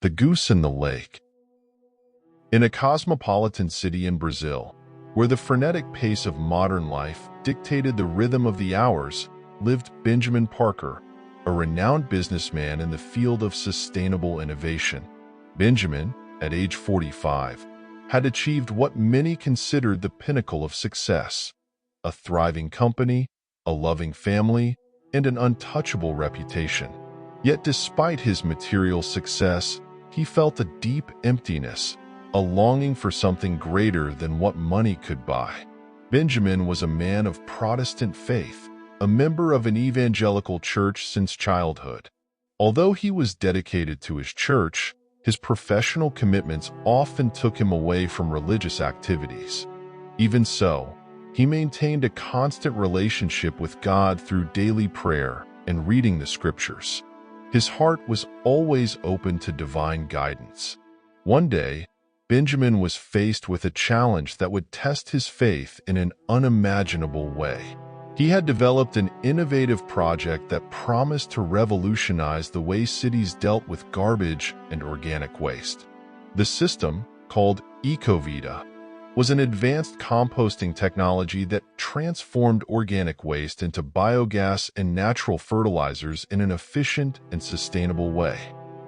The Goose in the Lake. In a cosmopolitan city in Brazil, where the frenetic pace of modern life dictated the rhythm of the hours, lived Benjamin Parker, a renowned businessman in the field of sustainable innovation. Benjamin, at age 45, had achieved what many considered the pinnacle of success: a thriving company, a loving family, and an untouchable reputation. Yet despite his material success, he felt a deep emptiness, a longing for something greater than what money could buy. Benjamin was a man of Protestant faith, a member of an evangelical church since childhood. Although he was dedicated to his church, his professional commitments often took him away from religious activities. Even so, he maintained a constant relationship with God through daily prayer and reading the scriptures. His heart was always open to divine guidance. One day, Benjamin was faced with a challenge that would test his faith in an unimaginable way. He had developed an innovative project that promised to revolutionize the way cities dealt with garbage and organic waste. The system, called EcoVita, was an advanced composting technology that transformed organic waste into biogas and natural fertilizers in an efficient and sustainable way.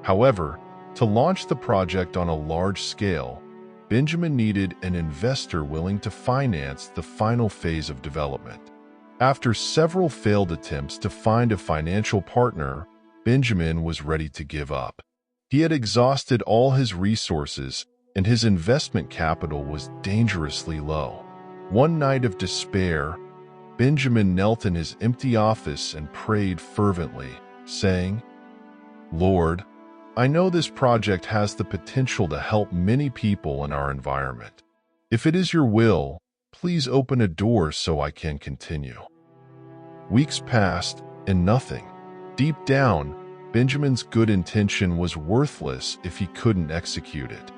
However, to launch the project on a large scale, Benjamin needed an investor willing to finance the final phase of development. After several failed attempts to find a financial partner, Benjamin was ready to give up. He had exhausted all his resources, and his investment capital was dangerously low. One night of despair, Benjamin knelt in his empty office and prayed fervently, saying, "Lord, I know this project has the potential to help many people in our environment. If it is your will, please open a door so I can continue." Weeks passed, and nothing. Deep down, Benjamin's good intention was worthless if he couldn't execute it.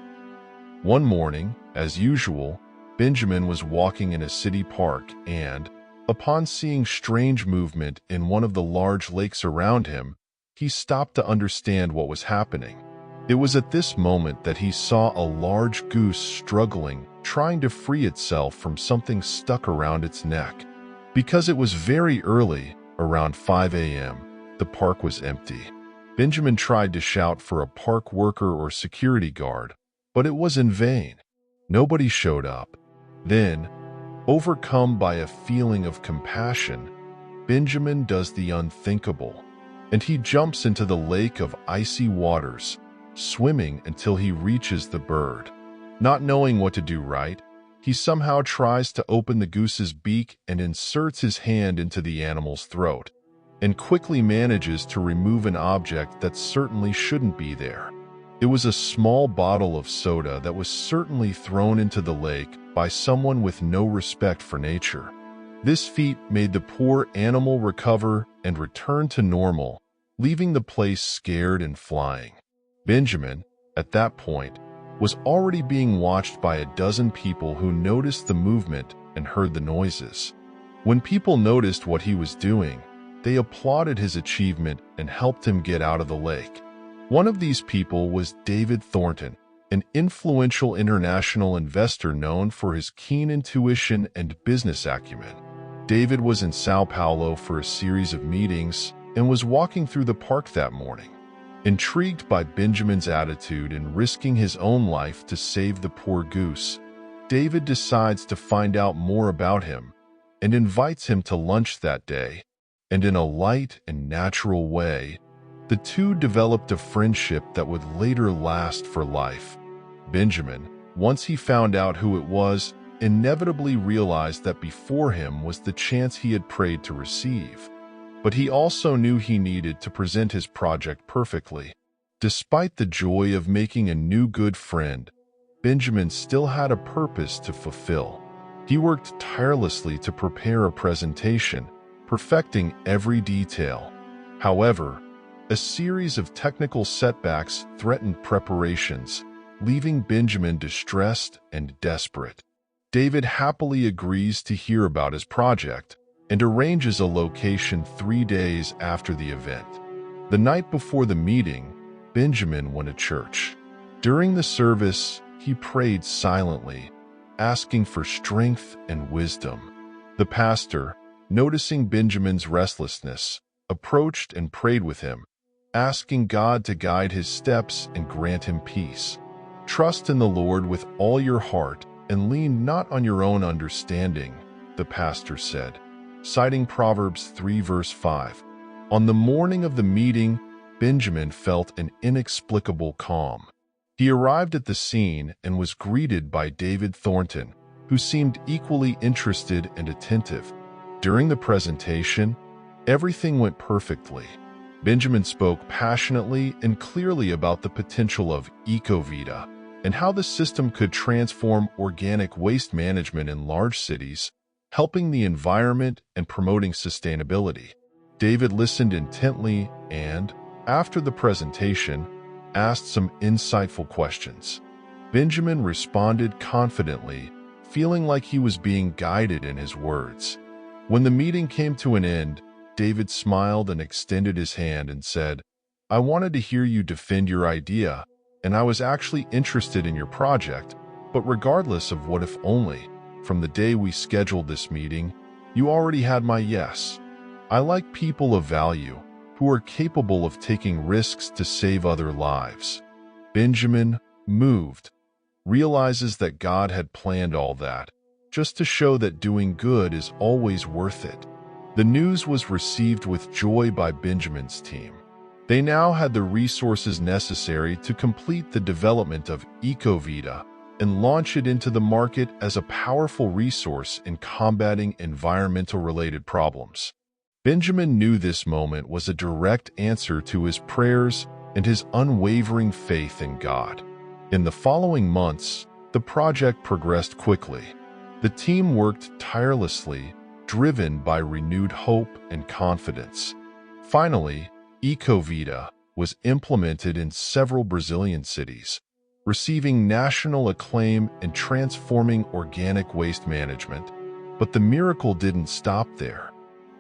One morning, as usual, Benjamin was walking in a city park and, upon seeing strange movement in one of the large lakes around him, he stopped to understand what was happening. It was at this moment that he saw a large goose struggling, trying to free itself from something stuck around its neck. Because it was very early, around 5 a.m., the park was empty. Benjamin tried to shout for a park worker or security guard, but it was in vain. Nobody showed up. Then, overcome by a feeling of compassion, Benjamin does the unthinkable, and he jumps into the lake of icy waters, swimming until he reaches the bird. Not knowing what to do right, he somehow tries to open the goose's beak and inserts his hand into the animal's throat, and quickly manages to remove an object that certainly shouldn't be there. It was a small bottle of soda that was certainly thrown into the lake by someone with no respect for nature. This feat made the poor animal recover and return to normal, leaving the place scared and flying. Benjamin, at that point, was already being watched by a dozen people who noticed the movement and heard the noises. When people noticed what he was doing, they applauded his achievement and helped him get out of the lake. One of these people was David Thornton, an influential international investor known for his keen intuition and business acumen. David was in Sao Paulo for a series of meetings and was walking through the park that morning. Intrigued by Benjamin's attitude and risking his own life to save the poor goose, David decides to find out more about him and invites him to lunch that day, and in a light and natural way, the two developed a friendship that would later last for life. Benjamin, once he found out who it was, inevitably realized that before him was the chance he had prayed to receive. But he also knew he needed to present his project perfectly. Despite the joy of making a new good friend, Benjamin still had a purpose to fulfill. He worked tirelessly to prepare a presentation, perfecting every detail. However, a series of technical setbacks threatened preparations, leaving Benjamin distressed and desperate. David happily agrees to hear about his project and arranges a location 3 days after the event. The night before the meeting, Benjamin went to church. During the service, he prayed silently, asking for strength and wisdom. The pastor, noticing Benjamin's restlessness, approached and prayed with him, asking God to guide his steps and grant him peace. "Trust in the Lord with all your heart and lean not on your own understanding," the pastor said, citing Proverbs 3 verse 5. On the morning of the meeting, Benjamin felt an inexplicable calm. He arrived at the scene and was greeted by David Thornton, who seemed equally interested and attentive. During the presentation, everything went perfectly. Benjamin spoke passionately and clearly about the potential of EcoVita and how the system could transform organic waste management in large cities, helping the environment and promoting sustainability. David listened intently and, after the presentation, asked some insightful questions. Benjamin responded confidently, feeling like he was being guided in his words. When the meeting came to an end, David smiled and extended his hand and said, "I wanted to hear you defend your idea, and I was actually interested in your project, but regardless of what if only, from the day we scheduled this meeting, you already had my yes. I like people of value, who are capable of taking risks to save other lives." Benjamin, moved, realizes that God had planned all that, just to show that doing good is always worth it. The news was received with joy by Benjamin's team. They now had the resources necessary to complete the development of EcoVita and launch it into the market as a powerful resource in combating environmental-related problems. Benjamin knew this moment was a direct answer to his prayers and his unwavering faith in God. In the following months, the project progressed quickly. The team worked tirelessly, driven by renewed hope and confidence. Finally, EcoVita was implemented in several Brazilian cities, receiving national acclaim and transforming organic waste management. But the miracle didn't stop there.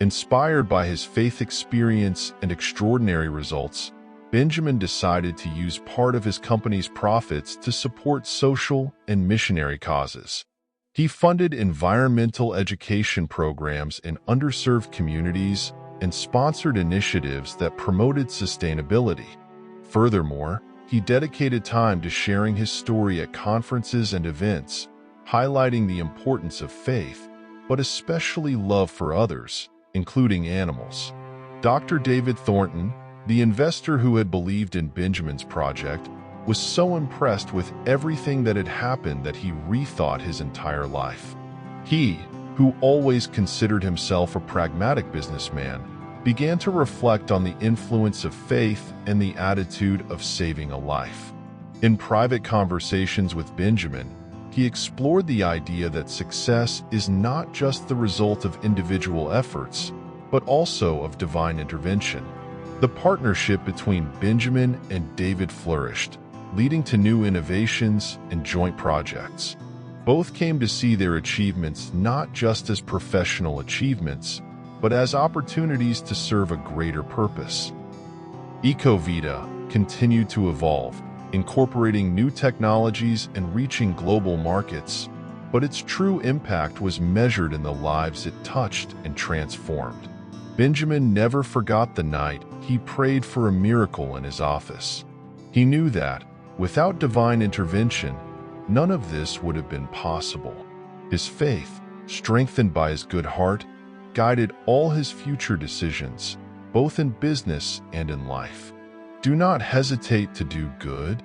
Inspired by his faith experience and extraordinary results, Benjamin decided to use part of his company's profits to support social and missionary causes. He funded environmental education programs in underserved communities and sponsored initiatives that promoted sustainability. Furthermore, he dedicated time to sharing his story at conferences and events, highlighting the importance of faith, but especially love for others, including animals. Dr. David Thornton, the investor who had believed in Benjamin's project, was so impressed with everything that had happened that he rethought his entire life. He, who always considered himself a pragmatic businessman, began to reflect on the influence of faith and the attitude of saving a life. In private conversations with Benjamin, he explored the idea that success is not just the result of individual efforts, but also of divine intervention. The partnership between Benjamin and David flourished, leading to new innovations and joint projects. Both came to see their achievements not just as professional achievements, but as opportunities to serve a greater purpose. EcoVita continued to evolve, incorporating new technologies and reaching global markets, but its true impact was measured in the lives it touched and transformed. Benjamin never forgot the night he prayed for a miracle in his office. He knew that, without divine intervention, none of this would have been possible. His faith, strengthened by his good heart, guided all his future decisions, both in business and in life. Do not hesitate to do good.